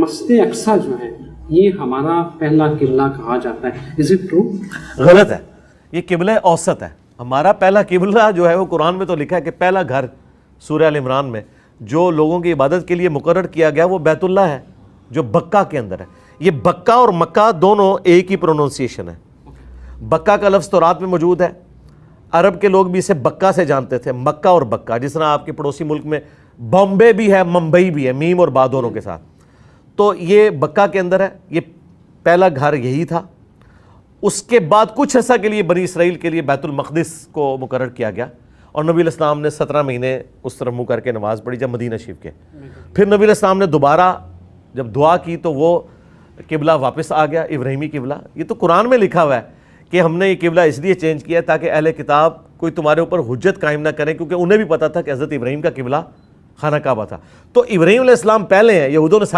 مسجد اقصیٰ جو ہے یہ ہمارا پہلا قبلہ کہا جاتا ہے. Is it true? غلط ہے. یہ قبلہ اوسط ہے. ہمارا پہلا قبلہ جو ہے وہ قرآن میں تو لکھا ہے کہ پہلا گھر سورہ ال عمران میں جو لوگوں کی عبادت کے لیے مقرر کیا گیا وہ بیت اللہ ہے جو بکہ کے اندر ہے. یہ بکہ اور مکہ دونوں ایک ہی پروننسیشن ہے. بکہ کا لفظ تورات میں موجود ہے. عرب کے لوگ بھی اسے بکہ سے جانتے تھے, مکہ اور بکہ, جس طرح آپ کے پڑوسی ملک میں بامبے بھی ہے, ممبئی بھی ہے, میم اور با دونوں کے ساتھ. تو یہ بکہ کے اندر ہے. یہ پہلا گھر یہی تھا. اس کے بعد کچھ عرصہ کے لیے بنی اسرائیل کے لیے بیت المقدس کو مقرر کیا گیا, اور نبی علیہ السلام نے 17 مہینے اس طرف منہ کر کے نماز پڑھی جب مدینہ شریف کے. پھر نبی علیہ السلام نے دوبارہ جب دعا کی تو وہ قبلہ واپس آ گیا, ابراہیمی قبلہ. یہ تو قرآن میں لکھا ہوا ہے کہ ہم نے یہ قبلہ اس لیے چینج کیا تاکہ اہل کتاب کوئی تمہارے اوپر حجت قائم نہ کریں, کیونکہ انہیں بھی پتا تھا کہ حضرت ابراہیم کا قبلہ خانہ کعبہ تھا. تو ابراہیم علیہ السلام پہلے ہیں, یہودوں نے سارا